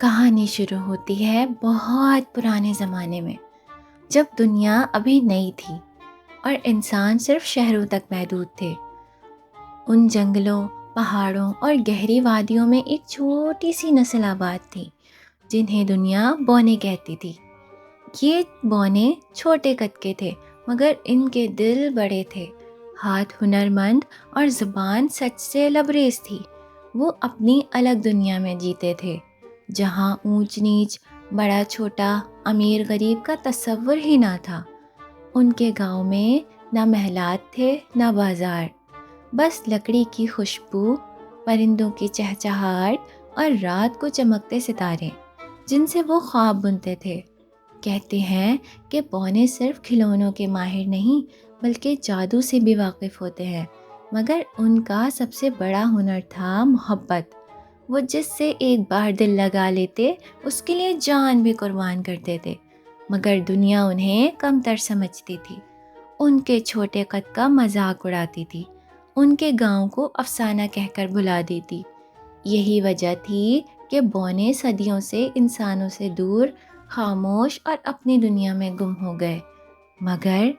کہانی شروع ہوتی ہے بہت پرانے زمانے میں، جب دنیا ابھی نئی تھی اور انسان صرف شہروں تک محدود تھے۔ ان جنگلوں، پہاڑوں اور گہری وادیوں میں ایک چھوٹی سی نسل آباد تھی جنہیں دنیا بونے کہتی تھی۔ یہ بونے چھوٹے قد کے تھے مگر ان کے دل بڑے تھے، ہاتھ ہنرمند اور زبان سچ سے لبریز تھی۔ وہ اپنی الگ دنیا میں جیتے تھے جہاں اونچ نیچ، بڑا چھوٹا، امیر غریب کا تصور ہی نہ تھا۔ ان کے گاؤں میں نہ محلات تھے نہ بازار، بس لکڑی کی خوشبو، پرندوں کی چہچہاہٹ اور رات کو چمکتے ستارے جن سے وہ خواب بنتے تھے۔ کہتے ہیں کہ بونے صرف کھلونوں کے ماہر نہیں بلکہ جادو سے بھی واقف ہوتے ہیں، مگر ان کا سب سے بڑا ہنر تھا محبت۔ وہ جس سے ایک بار دل لگا لیتے اس کے لیے جان بھی قربان کرتے تھے، مگر دنیا انہیں کم تر سمجھتی تھی، ان کے چھوٹے قد کا مذاق اڑاتی تھی، ان کے گاؤں کو افسانہ کہہ کر بھلا دیتی۔ یہی وجہ تھی کہ بونے صدیوں سے انسانوں سے دور، خاموش اور اپنی دنیا میں گم ہو گئے۔ مگر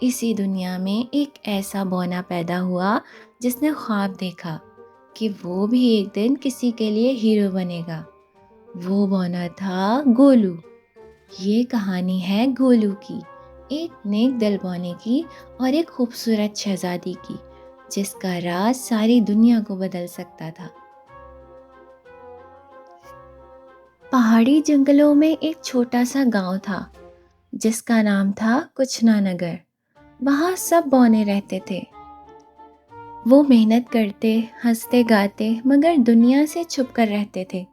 اسی دنیا میں ایک ایسا بونا پیدا ہوا جس نے خواب دیکھا کہ وہ بھی ایک دن کسی کے لیے ہیرو بنے گا۔ وہ بونا تھا گولو۔ یہ کہانی ہے گولو کی، ایک نیک دل بونے کی اور ایک خوبصورت شہزادی کی جس کا راز ساری دنیا کو بدل سکتا تھا۔ پہاڑی جنگلوں میں ایک چھوٹا سا گاؤں تھا جس کا نام تھا کچنا نگر۔ وہاں سب بونے رہتے تھے۔ وہ محنت کرتے، ہنستے گاتے، مگر دنیا سے چھپ کر رہتے تھے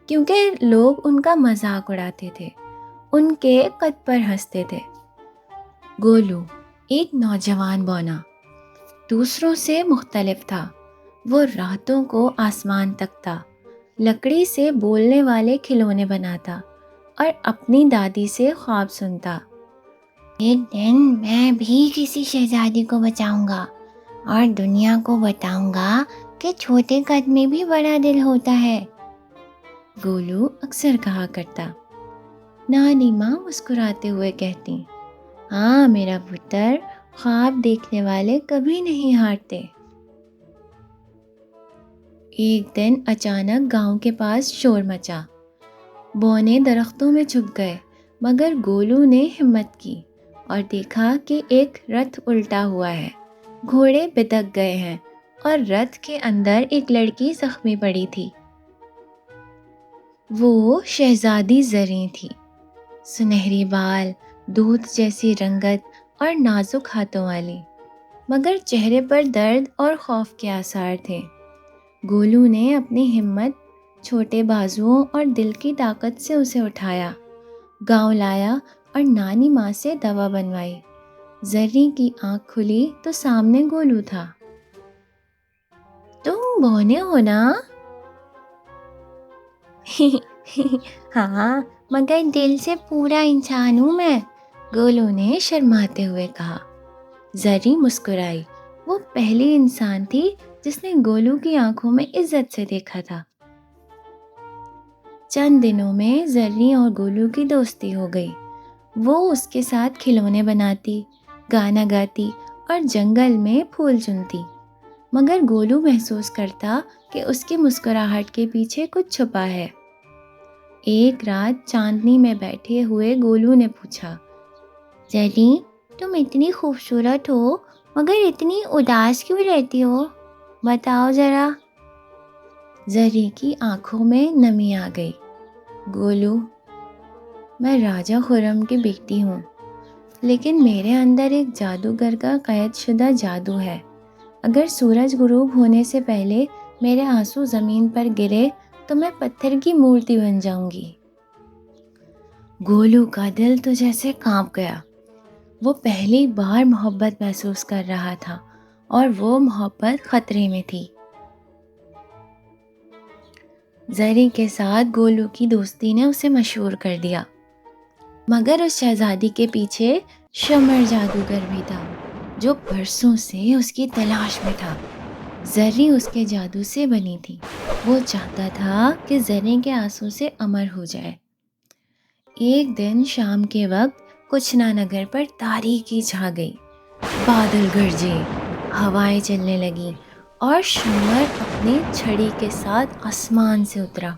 کیونکہ لوگ ان کا مذاق اڑاتے تھے، ان کے قد پر ہنستے تھے۔ گولو ایک نوجوان بونا دوسروں سے مختلف تھا۔ وہ راتوں کو آسمان تکتا، لکڑی سے بولنے والے کھلونے بناتا اور اپنی دادی سے خواب سنتا۔ ایک دن میں بھی کسی شہزادی کو بچاؤں گا اور دنیا کو بتاؤں گا کہ چھوٹے قد میں بھی بڑا دل ہوتا ہے، گولو اکثر کہا کرتا۔ نانی ماں مسکراتے ہوئے کہتی، ہاں میرا پتر، خواب دیکھنے والے کبھی نہیں ہارتے۔ ایک دن اچانک گاؤں کے پاس شور مچا۔ بونے درختوں میں چھپ گئے، مگر گولو نے ہمت کی اور دیکھا کہ ایک رتھ الٹا ہوا ہے، گھوڑے بتک گئے ہیں اور رتھ کے اندر ایک لڑکی زخمی پڑی تھی۔ وہ شہزادی زریں تھی، سنہری بال، دودھ جیسی رنگت اور نازک ہاتھوں والی، مگر چہرے پر درد اور خوف کے آثار تھے۔ گولو نے اپنی ہمت، چھوٹے بازوؤں اور دل کی طاقت سے اسے اٹھایا، گاؤں لایا اور نانی ماں سے دوا بنوائی۔ زریں کی آنکھ کھلی تو سامنے گولو تھا۔ تم بونے ہو نا؟ ہاں، مگر دل سے پورا انسان ہوں میں، گولو نے شرماتے ہوئے کہا۔ زریں مسکرائی، وہ پہلی انسان تھی جس نے گولو کی آنکھوں میں عزت سے دیکھا تھا۔ چند دنوں میں زریں اور گولو کی دوستی ہو گئی۔ وہ اس کے ساتھ کھلونے بناتی، گانا گاتی اور جنگل میں پھول چنتی، مگر گولو محسوس کرتا کہ اس کی مسکراہٹ کے پیچھے کچھ چھپا ہے۔ ایک رات چاندنی میں بیٹھے ہوئے گولو نے پوچھا، زریں تم اتنی خوبصورت ہو مگر اتنی اداس کیوں رہتی ہو؟ بتاؤ ذرا۔ زریں کی آنکھوں میں نمی آ گئی۔ گولو، میں راجہ خرم کی بیٹی ہوں، لیکن میرے اندر ایک جادوگر کا قید شدہ جادو ہے۔ اگر سورج غروب ہونے سے پہلے میرے آنسو زمین پر گرے تو میں پتھر کی مورتی بن جاؤں گی۔ گولو کا دل تو جیسے کانپ گیا۔ وہ پہلی بار محبت محسوس کر رہا تھا اور وہ محبت خطرے میں تھی۔ زریں کے ساتھ گولو کی دوستی نے اسے مشہور کر دیا، مگر اس شہزادی کے پیچھے شمر جادوگر بھی تھا جو برسوں سے اس کی تلاش میں تھا۔ زری اس کے جادو سے بنی تھی۔ وہ چاہتا تھا کہ زری کے آنسو سے امر ہو جائے۔ ایک دن شام کے وقت کچنا نگر پر تاریکی چھا گئی۔ بادل گرجے، ہوائیں چلنے لگیں اور شمر اپنی چھڑی کے ساتھ آسمان سے اترا۔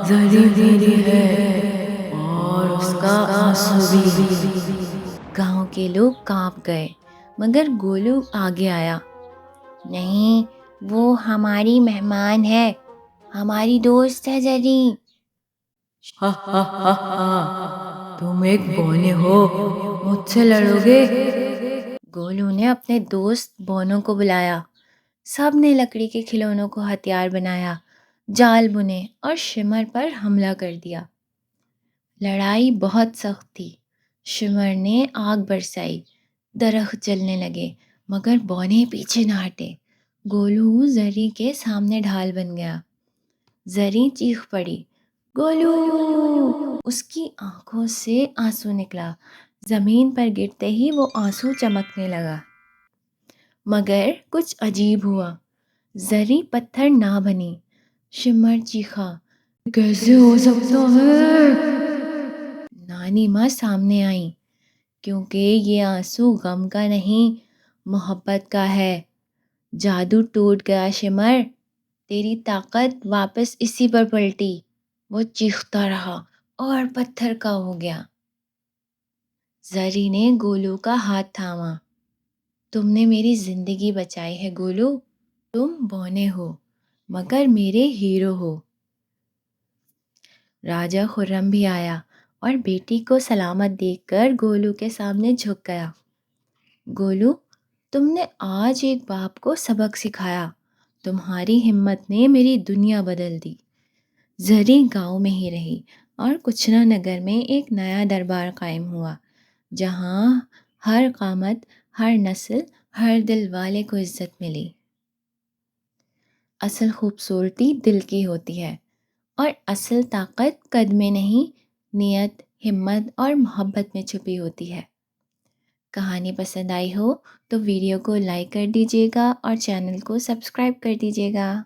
زری میری ہے اور اس کا آنسو بھی۔ گاؤں کے لوگ کانپ گئے، مگر گولو آگے آیا۔ نہیں، وہ ہماری مہمان ہے، ہماری دوست ہے زری۔ تم ایک بونے ہو، مجھ سے لڑو گے؟ گولو نے اپنے دوست بونوں کو بلایا۔ سب نے لکڑی کے کھلونوں کو ہتھیار بنایا، جال بنے اور شمر پر حملہ کر دیا۔ لڑائی بہت سخت تھی۔ شمر نے آگ برسائی، درخت جلنے لگے، مگر بونے پیچھے نہ ہٹے۔ گولو زری کے سامنے ڈھال بن گیا۔ زری چیخ پڑی، گولو! اس کی آنکھوں سے آنسو نکلا۔ زمین پر گرتے ہی وہ آنسو چمکنے لگا۔ مگر کچھ عجیب ہوا، زری پتھر نہ بنی۔ شمر چیخا، کیسے ہو سکتا ہے؟ نانی ماں سامنے آئیں، کیونکہ یہ آنسو غم کا نہیں، محبت کا ہے۔ جادو ٹوٹ گیا شمر، تیری طاقت واپس اسی پر پلٹی۔ وہ چیختا رہا اور پتھر کا ہو گیا۔ زری نے گولو کا ہاتھ تھاما۔ تم نے میری زندگی بچائی ہے گولو، تم بونے ہو مگر میرے ہیرو ہو۔ راجا خرم بھی آیا اور بیٹی کو سلامت دیکھ کر گولو کے سامنے جھک گیا۔ گولو، تم نے آج ایک باپ کو سبق سکھایا، تمہاری ہمت نے میری دنیا بدل دی۔ زری گاؤں میں ہی رہی اور کچنا نگر میں ایک نیا دربار قائم ہوا، جہاں ہر قامت، ہر نسل، ہر دل والے کو عزت ملی۔ اصل خوبصورتی دل کی ہوتی ہے اور اصل طاقت قد میں نہیں، نیت، ہمت اور محبت میں چھپی ہوتی ہے۔ کہانی پسند آئی ہو تو ویڈیو کو لائک کر دیجیے گا اور چینل کو سبسکرائب کر دیجیے گا۔